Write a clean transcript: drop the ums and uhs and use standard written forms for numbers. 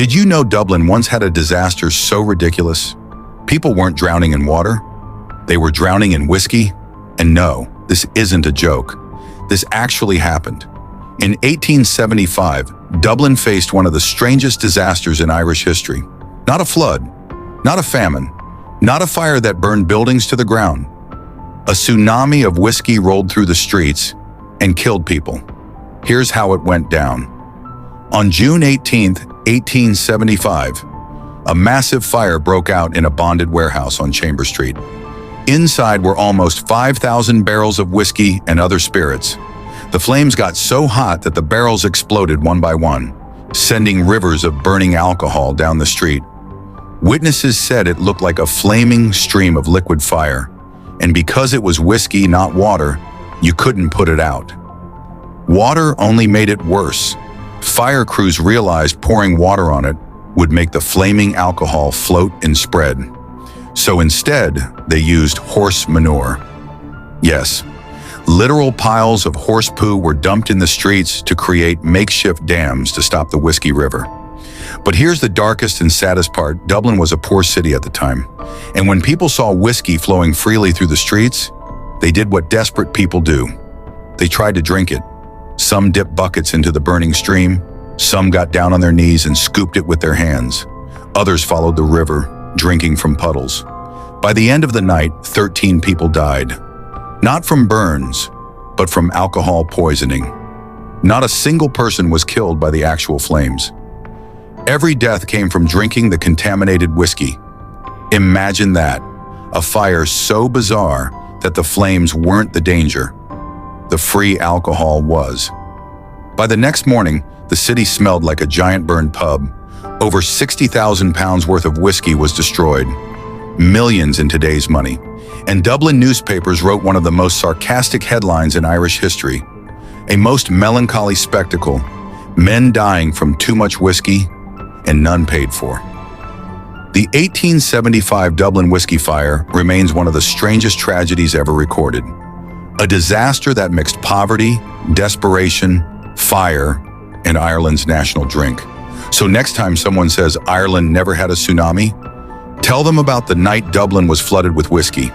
Did you know Dublin once had a disaster so ridiculous? People weren't drowning in water. They were drowning in whiskey. And no, this isn't a joke. This actually happened. In 1875, Dublin faced one of the strangest disasters in Irish history. Not a flood, not a famine, not a fire that burned buildings to the ground. A tsunami of whiskey rolled through the streets and killed people. Here's how it went down. On June 18, 1875, a massive fire broke out in a bonded warehouse on Chambers Street. Inside were almost 5,000 barrels of whiskey and other spirits. The flames got so hot that the barrels exploded one by one, sending rivers of burning alcohol down the street. Witnesses said it looked like a flaming stream of liquid fire, and because it was whiskey, not water, you couldn't put it out. Water only made it worse. Fire crews realized pouring water on it would make the flaming alcohol float and spread. So instead, they used horse manure. Yes, literal piles of horse poo were dumped in the streets to create makeshift dams to stop the Whiskey River. But here's the darkest and saddest part. Dublin was a poor city at the time. And when people saw whiskey flowing freely through the streets, they did what desperate people do. They tried to drink it. Some dipped buckets into the burning stream. Some got down on their knees and scooped it with their hands. Others followed the river, drinking from puddles. By the end of the night, 13 people died. Not from burns, but from alcohol poisoning. Not a single person was killed by the actual flames. Every death came from drinking the contaminated whiskey. Imagine that, a fire so bizarre that the flames weren't the danger. The free alcohol was. By the next morning, the city smelled like a giant burned pub. Over 60,000 pounds worth of whiskey was destroyed. Millions in today's money. And Dublin newspapers wrote one of the most sarcastic headlines in Irish history. A most melancholy spectacle. Men dying from too much whiskey and none paid for. The 1875 Dublin whiskey fire remains one of the strangest tragedies ever recorded. A disaster that mixed poverty, desperation, fire, and Ireland's national drink. So next time someone says Ireland never had a tsunami, tell them about the night Dublin was flooded with whiskey.